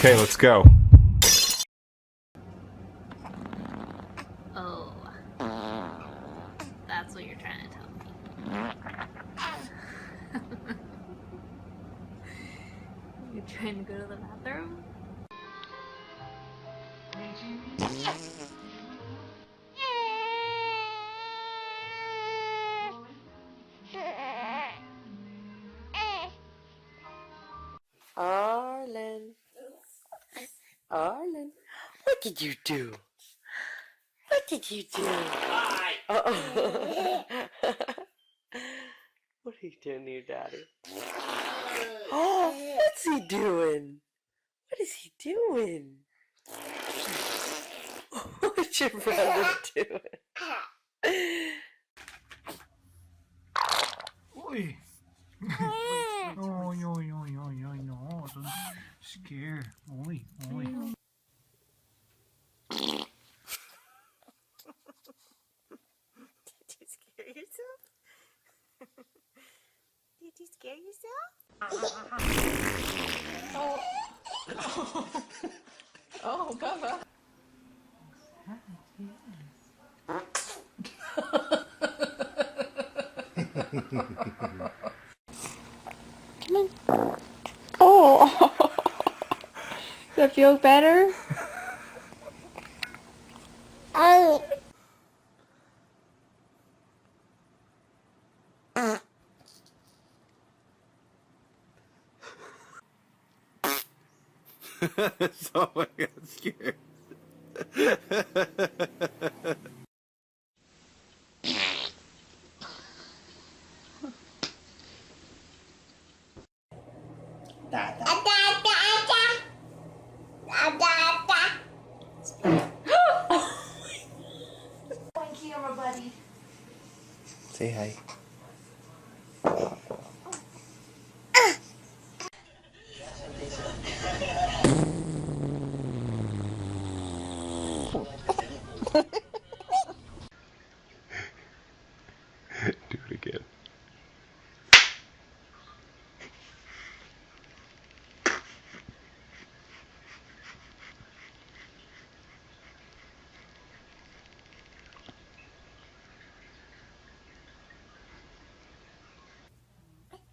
Okay, let's go. Oh, that's what you're trying to tell me. You're trying to go to the bathroom? Arlen. Arlen. What did you do? What did you do? Uh-oh. What are you doing to your daddy? Oh, what's he doing? What is he doing? What's your brother doing? Oi. Oi, oi, oi, oi, oi, no, don't scare. Oi, oi. Did you scare yourself? Did you scare yourself? Oh, Bubba. Come on. Oh. Does that feel better? Oh. So I got scared. Camera buddy. Say hi. Do it again.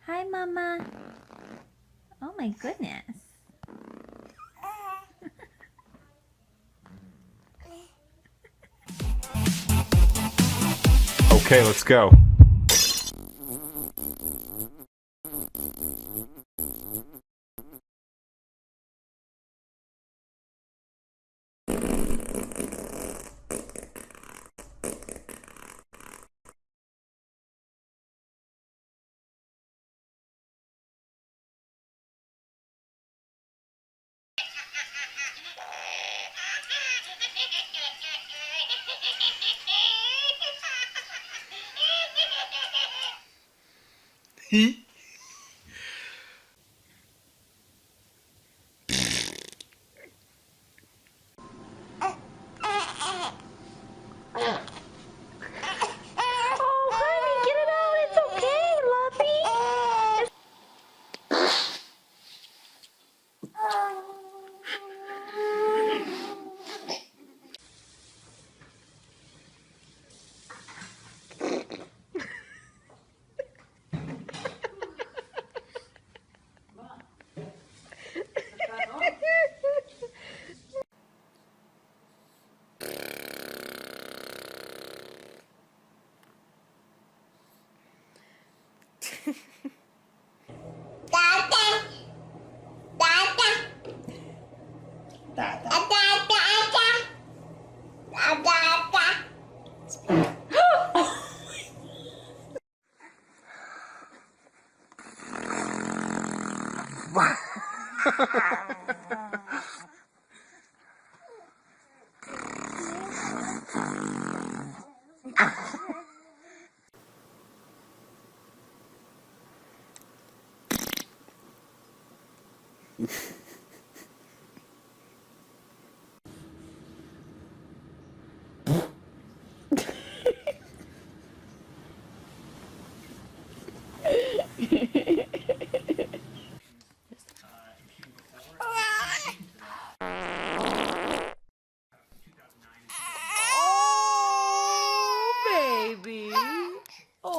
Hi, Mama. Oh my goodness. Okay, let's go. Oh, honey, get it out. It's okay, lovey.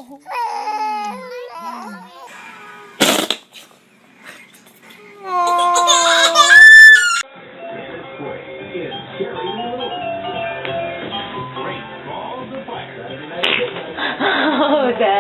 Oh, Dad.